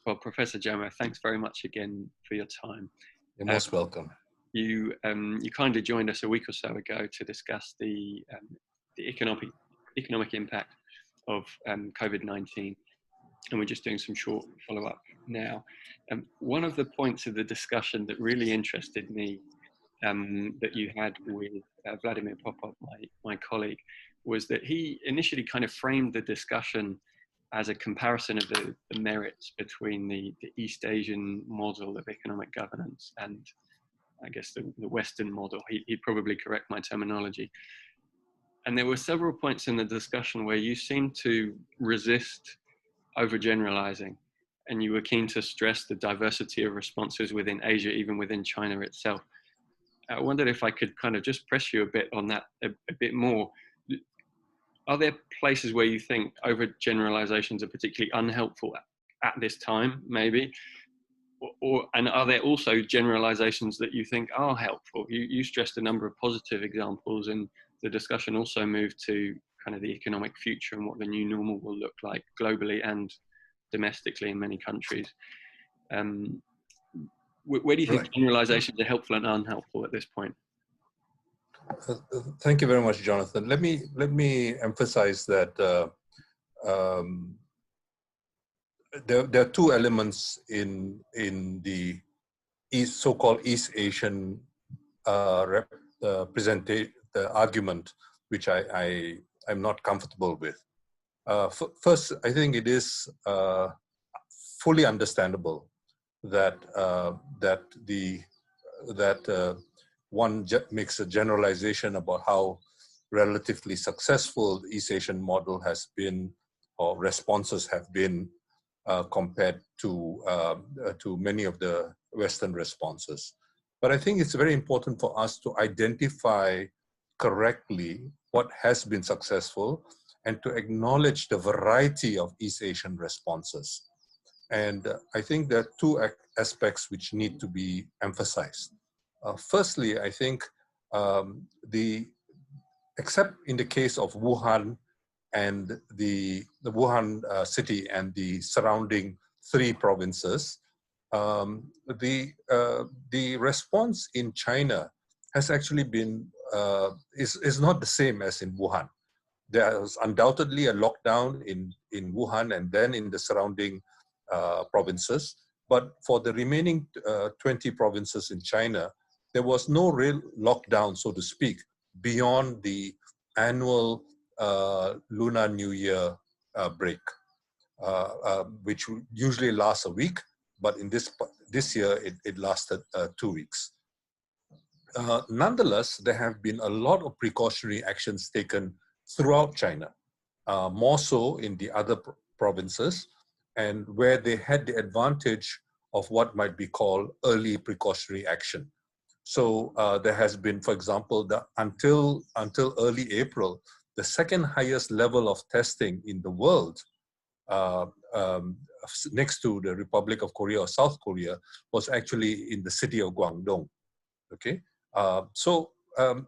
Well, Professor Jomo, thanks very much again for your time. You're most welcome. You kindly joined us a week or so ago to discuss the economic impact of COVID-19, and we're just doing some short follow-up now. One of the points of the discussion that really interested me that you had with Vladimir Popov, my colleague, was that he initially kind of framed the discussion as a comparison of the merits between the East Asian model of economic governance and, I guess, the Western model. He'd probably correct my terminology. And there were several points in the discussion where you seemed to resist overgeneralizing, and you were keen to stress the diversity of responses within Asia, even within China itself. I wondered if I could kind of just press you a bit on that a bit more. Are there places where you think overgeneralizations are particularly unhelpful at this time, maybe? And are there also generalizations that you think are helpful? You stressed a number of positive examples, and the discussion also moved to kind of the economic future and what the new normal will look like globally and domestically in many countries. Where do you think generalizations are helpful and unhelpful at this point? Thank you very much, Jonathan. Let me emphasize that there are two elements in the so-called East Asian presentation, the argument, which I'm not comfortable with. First, I think it is fully understandable that one makes a generalization about how relatively successful the East Asian model has been, or responses have been, compared to many of the Western responses. But I think it's very important for us to identify correctly what has been successful and to acknowledge the variety of East Asian responses. And I think there are two aspects which need to be emphasized. Firstly, I think except in the case of Wuhan and the Wuhan city and the surrounding 3 provinces, the response in China has actually been is not the same as in Wuhan. There was undoubtedly a lockdown in Wuhan and then in the surrounding provinces, but for the remaining 20 provinces in China, there was no real lockdown, so to speak, beyond the annual Lunar New Year break, which usually lasts a week, but in this year it lasted 2 weeks. Nonetheless, there have been a lot of precautionary actions taken throughout China, more so in the other provinces, and where they had the advantage of what might be called early precautionary action. So there has been, for example, until early April, the second highest level of testing in the world, next to the Republic of Korea or South Korea, was actually in the city of Guangdong. Okay, so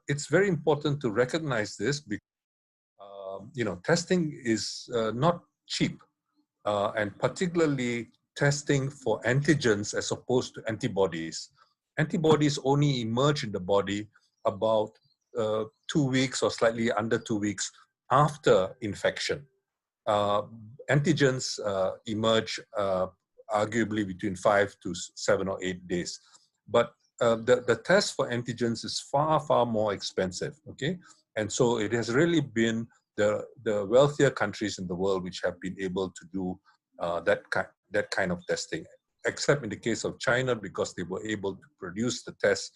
it's very important to recognize this because testing is not cheap, and particularly testing for antigens as opposed to antibodies. Antibodies only emerge in the body about 2 weeks or slightly under 2 weeks after infection. Antigens emerge arguably between 5 to 7 or 8 days. But the test for antigens is far, far more expensive, okay? And so it has really been the wealthier countries in the world which have been able to do that kind of testing, except in the case of China, because they were able to produce the test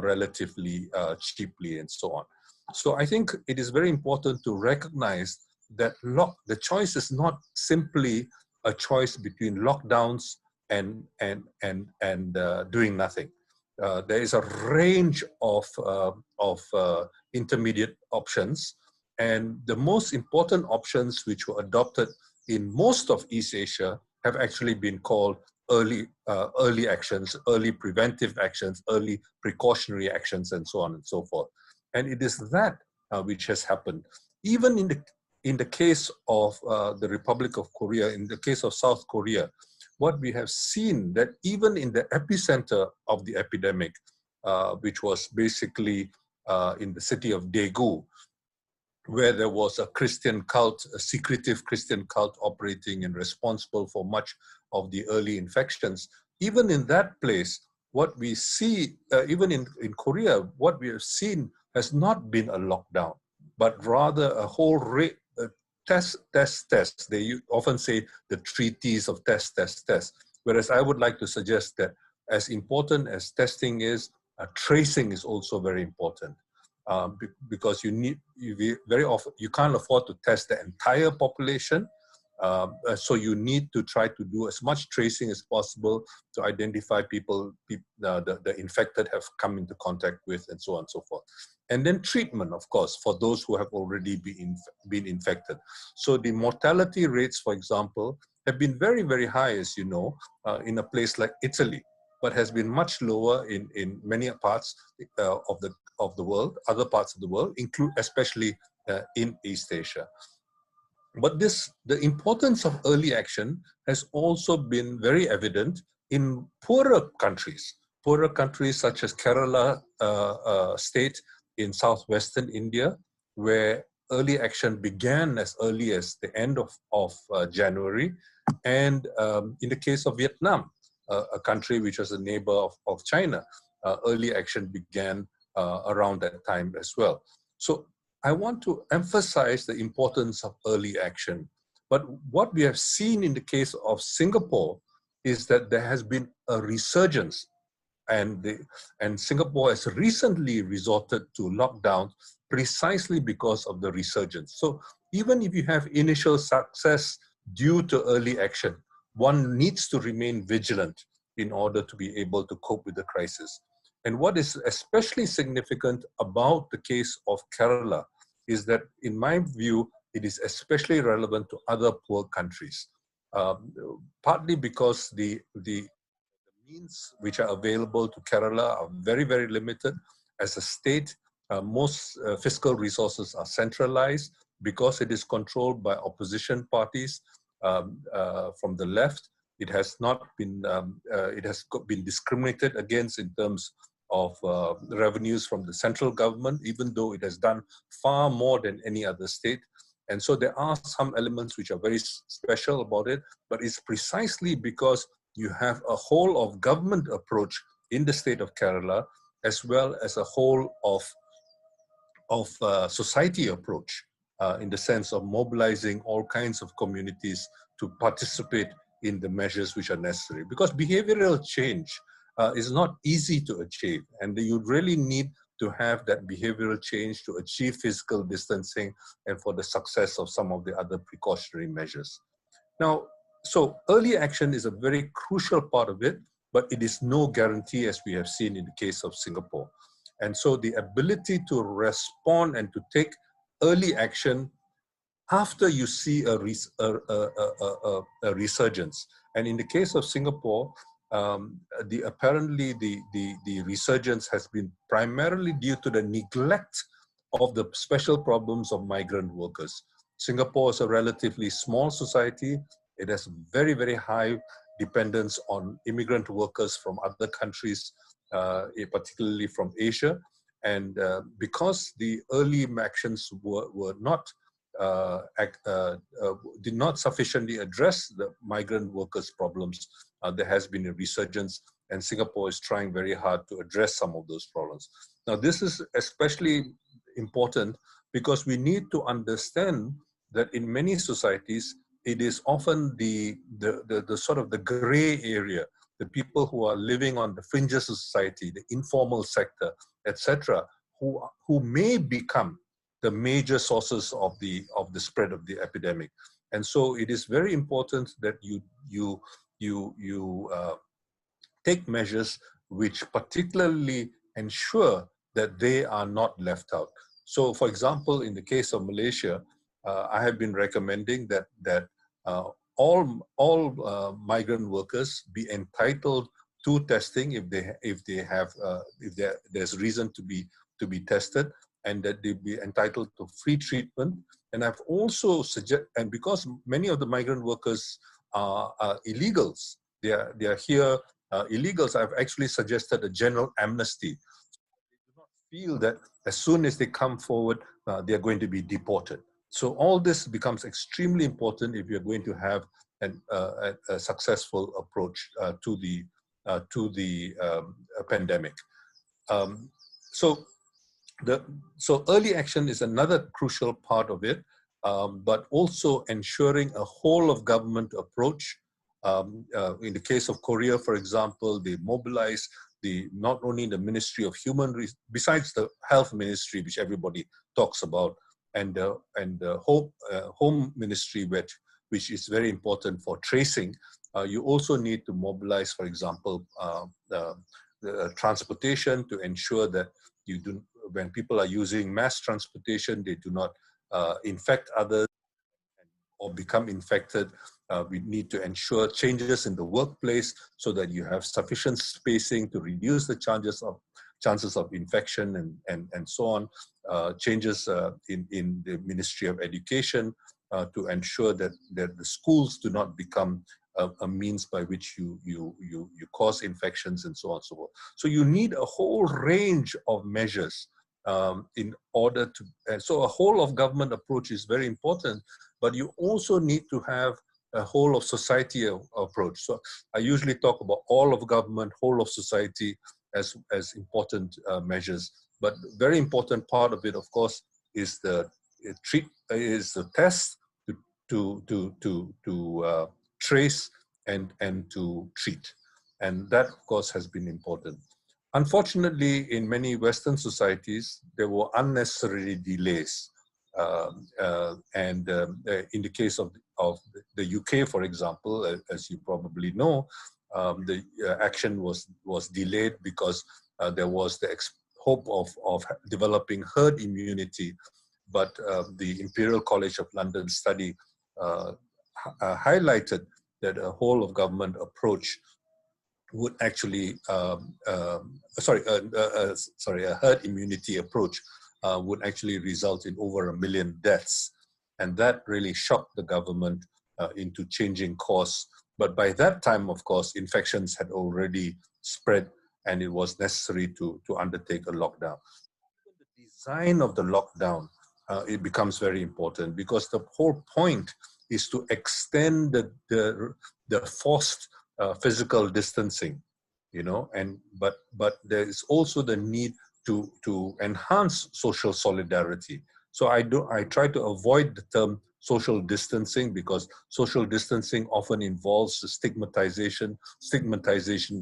relatively cheaply and so on. So I think it is very important to recognize that the choice is not simply a choice between lockdowns and doing nothing. There is a range of intermediate options, and the most important options which were adopted in most of East Asia have actually been called early actions, early preventive actions, early precautionary actions, and so on and so forth. And it is that which has happened. Even in the case of the Republic of Korea, in the case of South Korea, what we have seen that even in the epicenter of the epidemic, which was basically in the city of Daegu, where there was a Christian cult, a secretive Christian cult operating and responsible for much of the early infections. Even in that place, what we see, even in Korea, what we have seen has not been a lockdown, but rather a whole test. They often say the treatise of test. Whereas I would like to suggest that as important as testing is, tracing is also very important. Because very often you can't afford to test the entire population, so you need to try to do as much tracing as possible to identify people the infected have come into contact with, and so on and so forth. And then treatment, of course, for those who have already been infected. So the mortality rates, for example, have been very, very high, as you know, in a place like Italy, but has been much lower in many parts of the world, other parts of the world, especially in East Asia. But the importance of early action has also been very evident in poorer countries such as Kerala state in southwestern India, where early action began as early as the end of January. And in the case of Vietnam, a country which was a neighbor of China, early action began around that time as well. So I want to emphasize the importance of early action. But what we have seen in the case of Singapore is that there has been a resurgence, and Singapore has recently resorted to lockdown precisely because of the resurgence. So even if you have initial success due to early action, one needs to remain vigilant in order to be able to cope with the crisis. And what is especially significant about the case of Kerala is that, in my view, it is especially relevant to other poor countries, partly because the means which are available to Kerala are very, very limited. As a state, most fiscal resources are centralized because it is controlled by opposition parties from the left. It has not been, it has been discriminated against in terms of revenues from the central government, even though it has done far more than any other state. And so there are some elements which are very special about it, but it's precisely because you have a whole of government approach in the state of Kerala, as well as a whole of society approach in the sense of mobilizing all kinds of communities to participate in the measures which are necessary. Because behavioral change is not easy to achieve, and you really need to have that behavioral change to achieve physical distancing and for the success of some of the other precautionary measures. Now, so early action is a very crucial part of it, but it is no guarantee, as we have seen in the case of Singapore. And so the ability to respond and to take early action after you see a resurgence. And in the case of Singapore, apparently the resurgence has been primarily due to the neglect of the special problems of migrant workers. Singapore is a relatively small society. It has very, very high dependence on immigrant workers from other countries, particularly from Asia. And because the early actions were not did not sufficiently address the migrant workers' problems, there has been a resurgence, and Singapore is trying very hard to address some of those problems. Now, this is especially important because we need to understand that in many societies, it is often the sort of the gray area, the people who are living on the fringes of society, the informal sector, etc., who may become the major sources of the spread of the epidemic. And so it is very important that you take measures which particularly ensure that they are not left out. So, for example, in the case of Malaysia, I have been recommending that all migrant workers be entitled to testing if there's reason to be tested, and that they be entitled to free treatment. And I've also and because many of the migrant workers are illegals, they are here illegals, I've actually suggested a general amnesty. They do not feel that as soon as they come forward, they are going to be deported. So all this becomes extremely important if you're going to have a successful approach to the pandemic. So early action is another crucial part of it, but also ensuring a whole of government approach. In the case of Korea, for example, they mobilize not only the Ministry of besides the Health Ministry, which everybody talks about, and the Home Ministry, which is very important for tracing. You also need to mobilize, for example, the transportation to ensure that when people are using mass transportation, they do not infect others or become infected. We need to ensure changes in the workplace so that you have sufficient spacing to reduce the chances of infection and so on. Changes in the Ministry of Education to ensure that the schools do not become a means by which you cause infections and so on and so forth. So you need a whole range of measures in order to, so a whole of government approach is very important, but you also need to have a whole of society approach. So I usually talk about all of government, whole of society as important measures. But very important part of it, of course, is the test to trace and to treat. And that, of course, has been important. Unfortunately, in many Western societies, there were unnecessary delays. In the case of the UK, for example, as you probably know, the action was delayed because there was the hope of developing herd immunity. But the Imperial College of London study highlighted that a whole of government approach would actually, a herd immunity approach would actually result in over 1 million deaths. And that really shocked the government into changing course. But by that time, of course, infections had already spread and it was necessary to undertake a lockdown. The design of the lockdown, it becomes very important because the whole point is to extend the forced physical distancing, but there is also the need to enhance social solidarity. So I try to avoid the term social distancing because social distancing often involves the stigmatization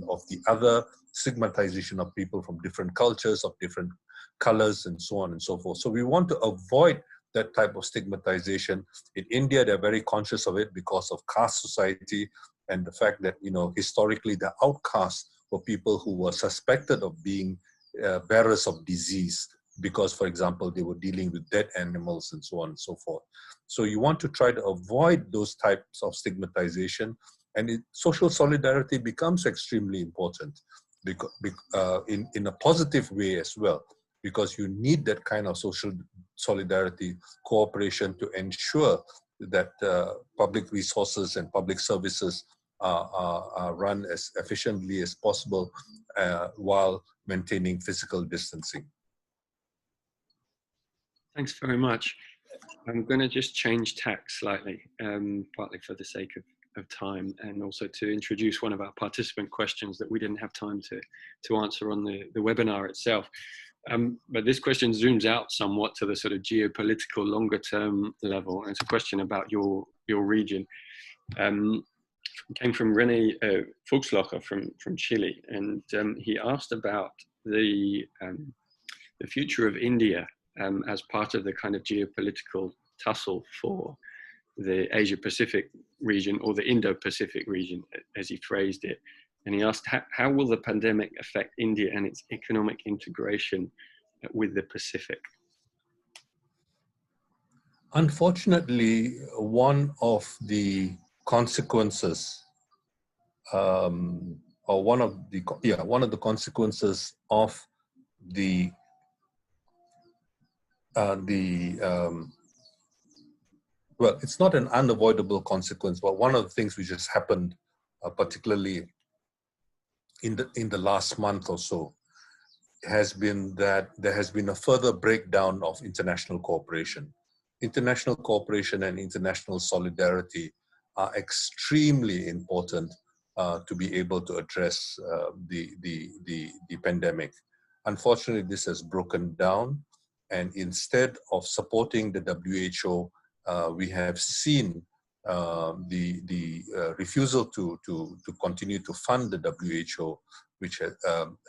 of the other, stigmatization of people from different cultures, of different colors, and so on and so forth. So we want to avoid that type of stigmatization. In India, they're very conscious of it because of caste society and the fact that, historically the outcasts were people who were suspected of being bearers of disease because, for example, they were dealing with dead animals and so on and so forth. So you want to try to avoid those types of stigmatization, and social solidarity becomes extremely important because, in a positive way as well, because you need that kind of social solidarity, cooperation to ensure that public resources and public services are run as efficiently as possible while maintaining physical distancing. Thanks very much. I'm going to just change tack slightly, partly for the sake of time, and also to introduce one of our participant questions that we didn't have time to answer on the webinar itself. But this question zooms out somewhat to the sort of geopolitical longer term level. And it's a question about your region. Came from René Fuchslocher from Chile, and he asked about the future of India as part of the kind of geopolitical tussle for the Asia-Pacific region, or the Indo-Pacific region, as he phrased it. And he asked, how will the pandemic affect India and its economic integration with the Pacific? Unfortunately, one of the consequences, or one of the consequences of well, it's not an unavoidable consequence, but one of the things which has happened particularly in the last month or so, has been that there has been a further breakdown of international cooperation. International cooperation and international solidarity are extremely important to be able to address the pandemic. Unfortunately, this has broken down, and instead of supporting the WHO, we have seen the refusal to continue to fund the WHO, which has,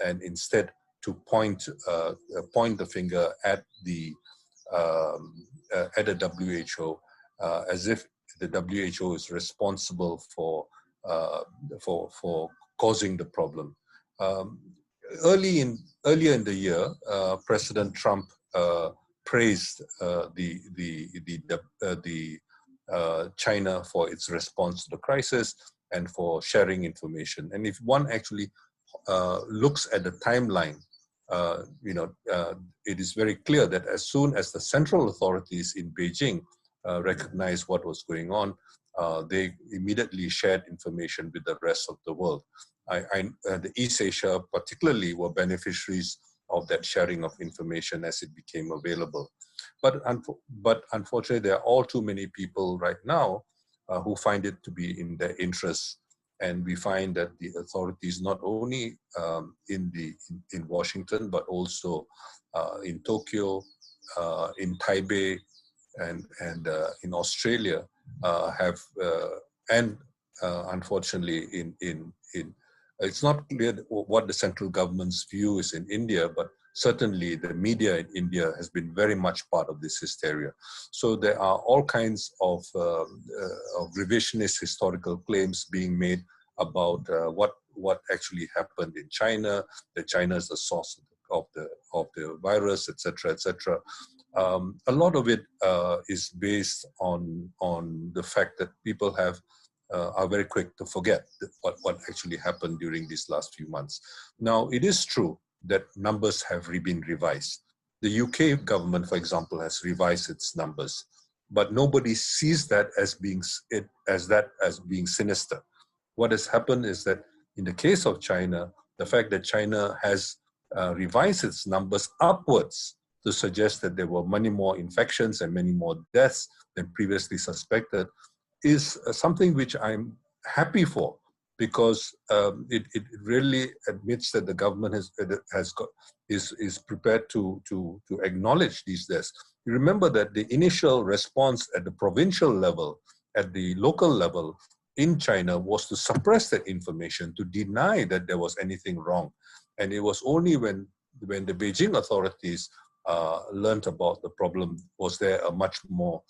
and instead to point the finger at the WHO as if the WHO is responsible for causing the problem. Earlier in the year, President Trump praised China for its response to the crisis and for sharing information. And if one actually looks at the timeline, it is very clear that as soon as the central authorities in Beijing recognized what was going on, they immediately shared information with the rest of the world. The East Asia particularly were beneficiaries of that sharing of information as it became available. But unfortunately, there are all too many people right now who find it to be in their interests. And we find that the authorities, not only in Washington, but also in Tokyo, in Taipei, and in Australia, unfortunately in it's not clear what the central government's view is in India, but certainly the media in India has been very much part of this hysteria. So there are all kinds of revisionist historical claims being made about what actually happened in China, that China is the source of the virus, etc., etc. A lot of it is based on the fact that people are very quick to forget what actually happened during these last few months. Now, it is true that numbers have been revised. The UK government, for example, has revised its numbers, but nobody sees that as being sinister. What has happened is that in the case of China, the fact that China has revised its numbers upwards to suggest that there were many more infections and many more deaths than previously suspected is something which I'm happy for, because it really admits that the government is prepared to acknowledge these deaths. You remember that the initial response at the provincial level, at the local level in China, was to suppress that information, to deny that there was anything wrong. And it was only when the Beijing authorities learned about the problem was there a much more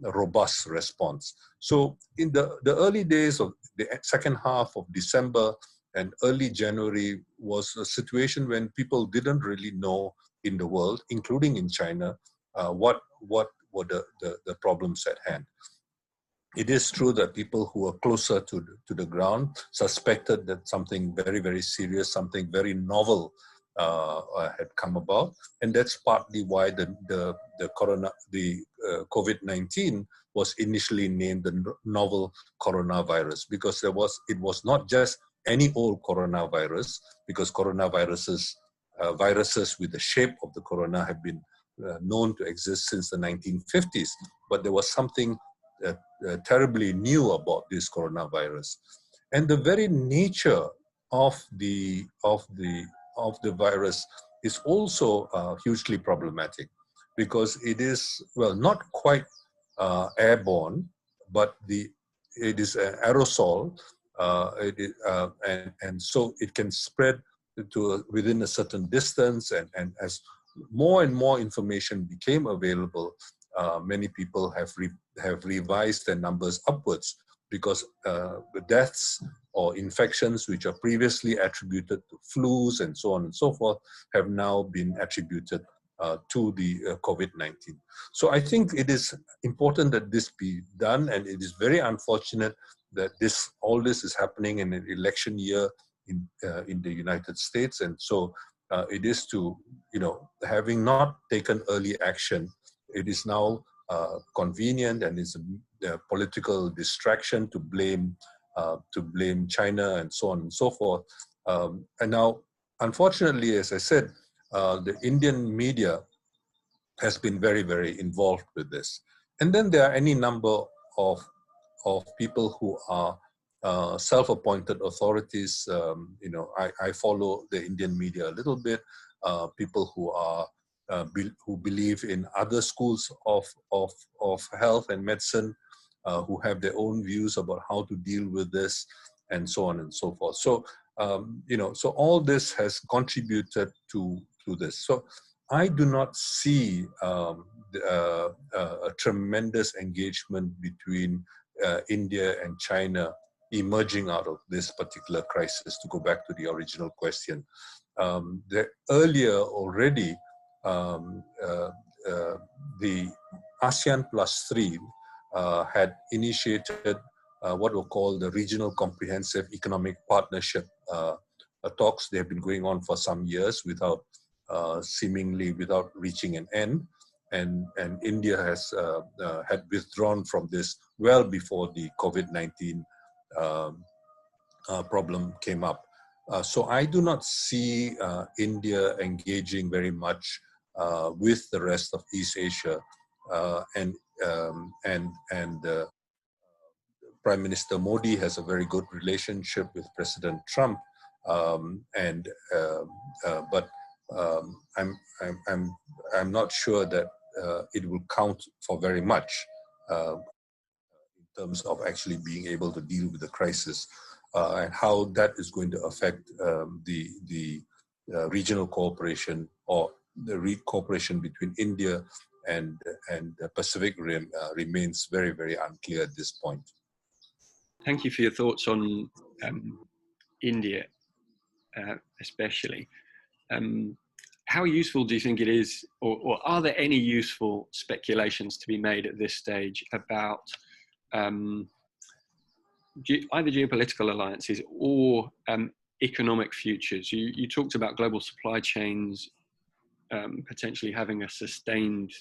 robust response. So in the early days of the second half of December and early January was a situation when people didn't really know in the world, including in China, what were the problems at hand. It is true that people who were closer to the ground suspected that something very, very serious, something very novel had come about, and that's partly why the COVID-19 was initially named the novel coronavirus, because it was not just any old coronavirus, because viruses with the shape of the corona have been known to exist since the 1950s, but there was something terribly new about this coronavirus, and the very nature of the virus is also hugely problematic, because it is, well, not quite airborne, but it is an aerosol, and so it can spread within a certain distance, and as more and more information became available, many people have revised their numbers upwards, because the deaths or infections which are previously attributed to flus and so on and so forth have now been attributed to the COVID-19. So I think it is important that this be done, and it is very unfortunate that all this is happening in an election year in the United States. And so it is to, having not taken early action, it is now convenient and is a political distraction to blame to blame China and so on and so forth. And now, unfortunately, as I said, the Indian media has been very, very involved with this. And then there are any number of people who are self-appointed authorities. I follow the Indian media a little bit. People who are who believe in other schools of health and medicine, who have their own views about how to deal with this, and so on and so forth. So so all this has contributed to this. So I do not see a tremendous engagement between India and China emerging out of this particular crisis, to go back to the original question. Earlier already, the ASEAN +3 had initiated what were called the Regional Comprehensive Economic Partnership talks. They have been going on for some years without seemingly without reaching an end. And India has had withdrawn from this well before the COVID-19 problem came up. So I do not see India engaging very much with the rest of East Asia, and Prime Minister Modi has a very good relationship with President Trump, but I'm not sure that it will count for very much in terms of actually being able to deal with the crisis, and how that is going to affect the regional cooperation, or the cooperation between India and the Pacific Rim remains very, very unclear at this point. Thank you for your thoughts on India, especially. How useful do you think it is, or are there any useful speculations to be made at this stage about either geopolitical alliances or economic futures? You talked about global supply chains potentially having a sustained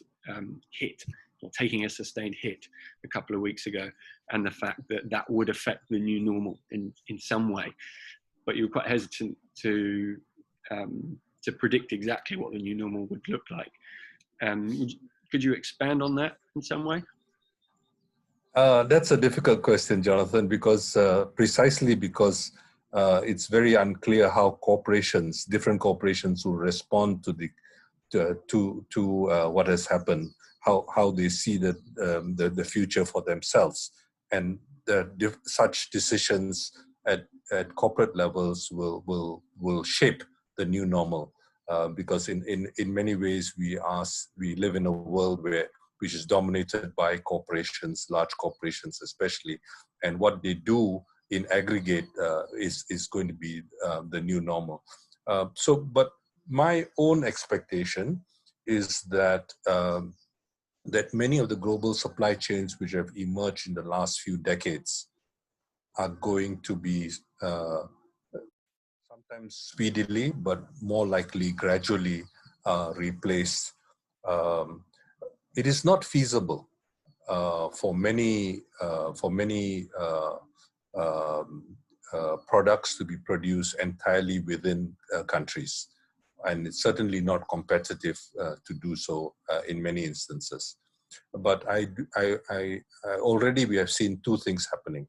hit, or taking a sustained hit a couple of weeks ago, and the fact that that would affect the new normal in some way. But you were quite hesitant to predict exactly what the new normal would look like. Could you expand on that in some way? That's a difficult question, Jonathan, because precisely because it's very unclear how different corporations will respond to what has happened, how they see the future for themselves, and such decisions at corporate levels will shape the new normal. Because in many ways we live in a world which is dominated by corporations, large corporations especially, and what they do in aggregate is going to be the new normal. But my own expectation is that that many of the global supply chains which have emerged in the last few decades are going to be sometimes speedily, but more likely gradually replaced. It is not feasible for many products to be produced entirely within countries, and it's certainly not competitive to do so in many instances. But already we have seen two things happening.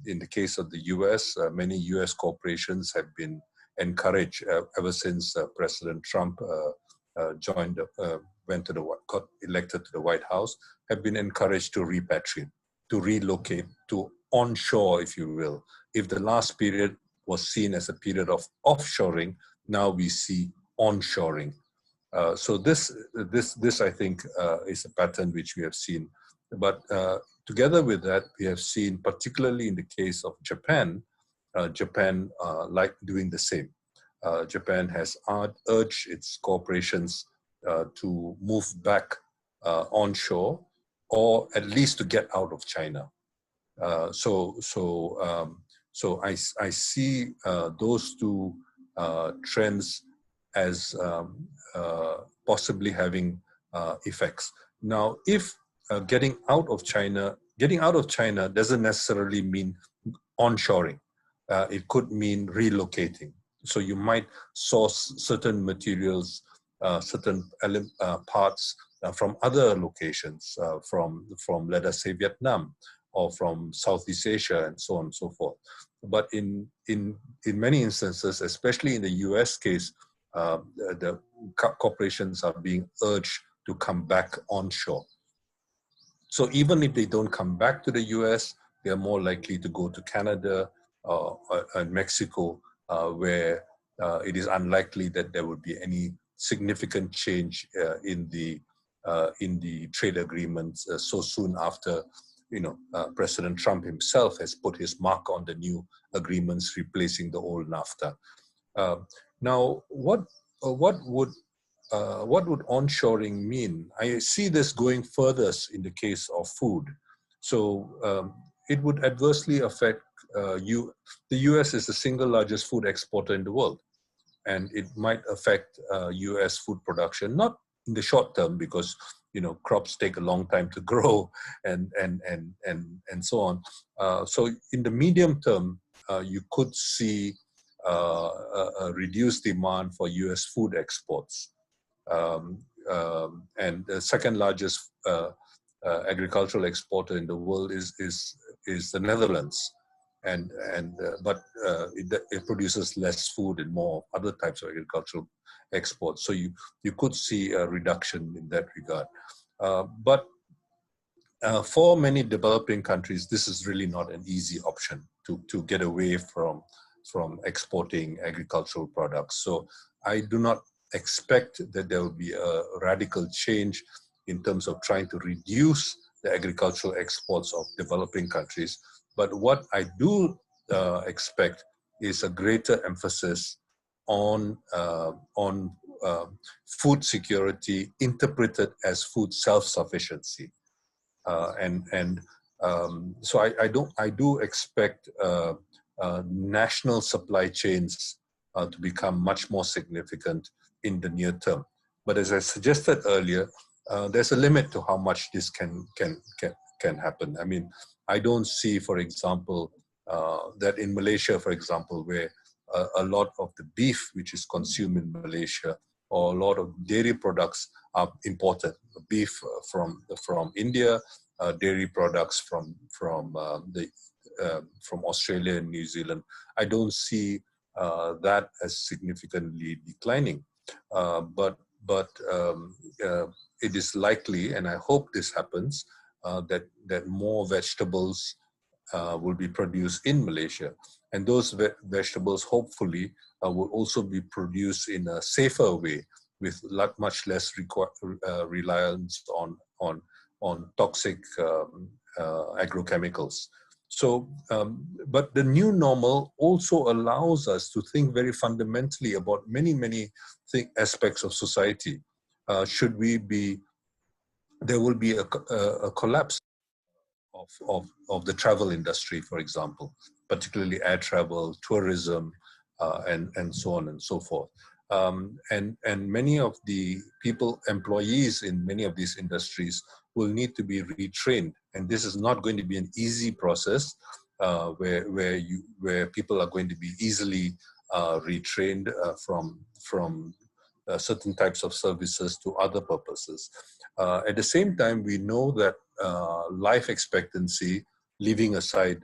In the case of the US, many US corporations have been encouraged ever since President Trump got elected to the White House, have been encouraged to repatriate, to relocate, to onshore, if you will. If the last period was seen as a period of offshoring, now we see onshoring. So this I think is a pattern which we have seen. But together with that, we have seen, particularly in the case of Japan, like doing the same. Japan has urged its corporations to move back onshore, or at least to get out of China. So I see those two trends as possibly having effects. Now, if getting out of China doesn't necessarily mean onshoring. It could mean relocating. So you might source certain materials, certain parts from other locations, from let us say Vietnam or from Southeast Asia and so on and so forth. But in many instances, especially in the US case, the corporations are being urged to come back onshore. So even if they don't come back to the US, they are more likely to go to Canada and Mexico, where it is unlikely that there would be any significant change in the trade agreements so soon after, President Trump himself has put his mark on the new agreements replacing the old NAFTA. Now, what would onshoring mean? I see this going furthest in the case of food. So it would adversely affect the US is the single largest food exporter in the world, and it might affect US food production, not in the short term because crops take a long time to grow and so on. So in the medium term, you could see a reduced demand for US food exports. And the second largest agricultural exporter in the world is the Netherlands, but it produces less food and more other types of agricultural exports. So you could see a reduction in that regard. But for many developing countries, this is really not an easy option to get away from exporting agricultural products. So I do not expect that there will be a radical change in terms of trying to reduce the agricultural exports of developing countries. But what I do expect is a greater emphasis on food security interpreted as food self-sufficiency. So I do expect national supply chains to become much more significant in the near term. But as I suggested earlier, there's a limit to how much this can happen. I mean, I don't see, for example, that in Malaysia, for example, where a lot of the beef which is consumed in Malaysia or a lot of dairy products are imported. Beef from India, dairy products from Australia and New Zealand. I don't see that as significantly declining, but it is likely, and I hope this happens, that more vegetables will be produced in Malaysia, and those vegetables hopefully will also be produced in a safer way with much less reliance on toxic agrochemicals. So, but the new normal also allows us to think very fundamentally about many aspects of society. There will be a collapse of the travel industry, for example, particularly air travel, tourism, and so on and so forth. And many of the employees in many of these industries will need to be retrained, and this is not going to be an easy process where people are going to be easily retrained from certain types of services to other purposes. At the same time, we know that life expectancy, leaving aside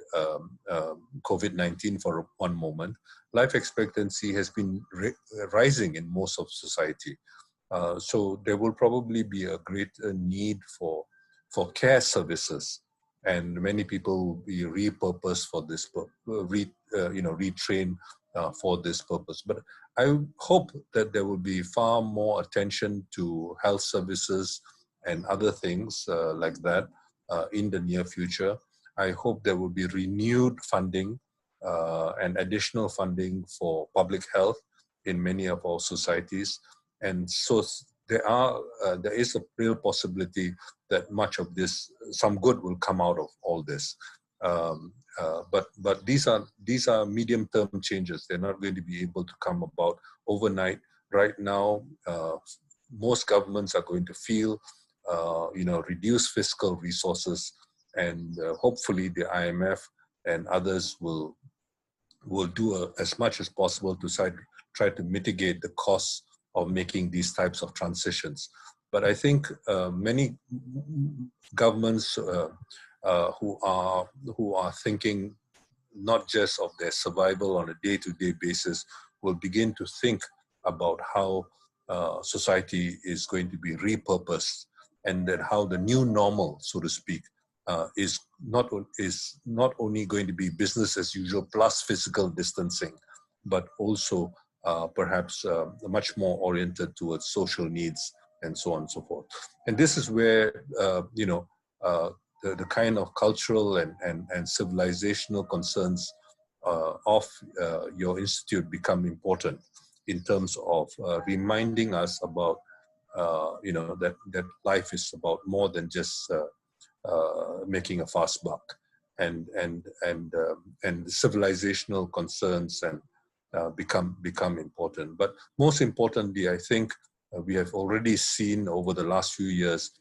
COVID-19 for one moment, life expectancy has been rising in most of society. So there will probably be a greater need for care services, and many people will be repurposed for this, retrained for this purpose. But I hope that there will be far more attention to health services and other things like that in the near future. I hope there will be renewed funding and additional funding for public health in many of our societies. And so there is a real possibility that much of this, some good will come out of all this. But these are medium-term changes. They're not going to be able to come about overnight. Right now, most governments are going to feel, reduced fiscal resources, and hopefully the IMF and others will do as much as possible to try to mitigate the costs of making these types of transitions. But I think many governments who are thinking not just of their survival on a day-to-day basis will begin to think about how society is going to be repurposed, and then how the new normal, so to speak, is not only going to be business as usual plus physical distancing, but also perhaps much more oriented towards social needs and so on and so forth. And this is where the kind of cultural and civilizational concerns of your institute become important in terms of reminding us about that life is about more than just making a fast buck, and civilizational concerns and become important. But most importantly, I think we have already seen over the last few years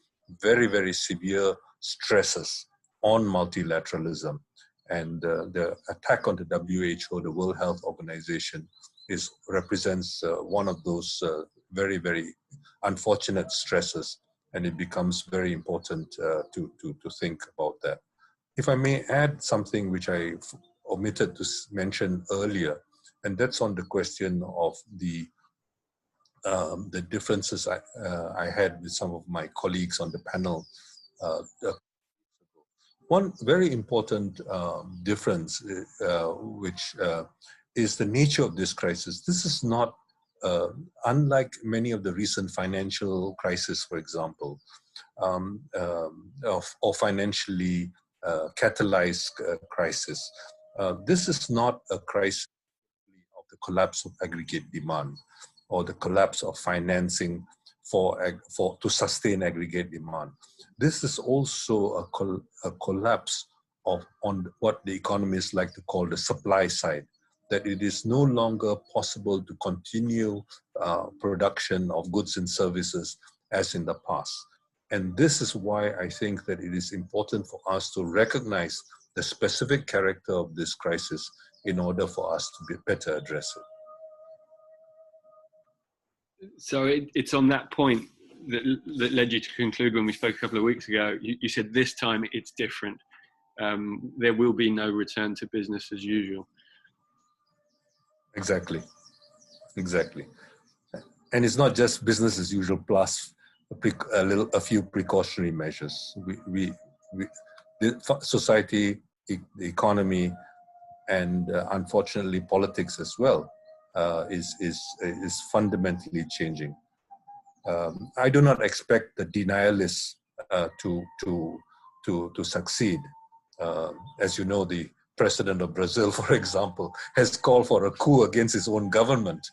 very, very severe stresses on multilateralism, and the attack on the WHO, the World Health Organization, represents one of those very, very unfortunate stresses, and it becomes very important to think about that. If I may add something which I omitted to mention earlier, and that's on the question of the differences I had with some of my colleagues on the panel. One very important difference, which is the nature of this crisis. This is not, unlike many of the recent financial crises, for example, or financially catalyzed crisis. This is not a crisis of the collapse of aggregate demand or the collapse of financing to sustain aggregate demand. This is also a collapse on what the economists like to call the supply side, that it is no longer possible to continue production of goods and services as in the past. And this is why I think that it is important for us to recognize the specific character of this crisis in order for us to better address it. So it's on that point that led you to conclude, when we spoke a couple of weeks ago, you said this time it's different. There will be no return to business as usual. Exactly. And it's not just business as usual plus a few precautionary measures. The society, the economy, and unfortunately politics as well is fundamentally changing. I do not expect the denialists to succeed. As you know, the president of Brazil, for example, has called for a coup against his own government,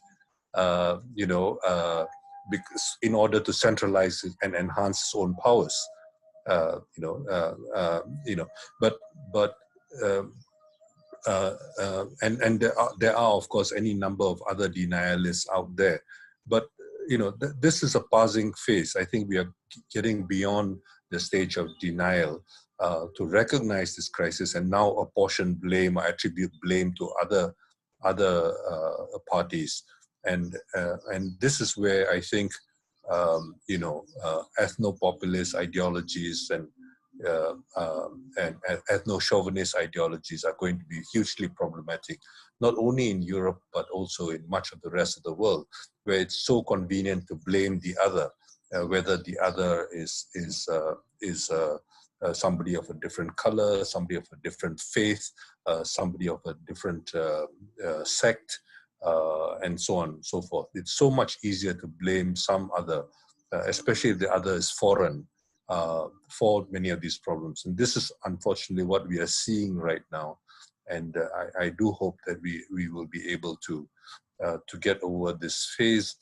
because in order to centralize and enhance his own powers. And there are of course any number of other denialists out there, but this is a passing phase. I think we are getting beyond the stage of denial to recognize this crisis and now apportion blame or attribute blame to other parties, and this is where I think ethno-populist ideologies and ethno-chauvinist ideologies are going to be hugely problematic, not only in Europe but also in much of the rest of the world, where it's so convenient to blame the other, whether the other is somebody of a different color, somebody of a different faith, somebody of a different sect, and so on and so forth. It's so much easier to blame some other, especially if the other is foreign, for many of these problems. And this is unfortunately what we are seeing right now. And I do hope that we will be able to get over this phase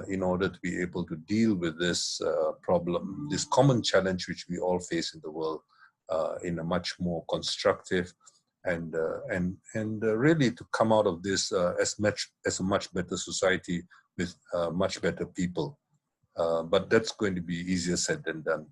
in order to be able to deal with this problem, this common challenge which we all face in the world, in a much more constructive and really to come out of this as a much better society with much better people. But that's going to be easier said than done.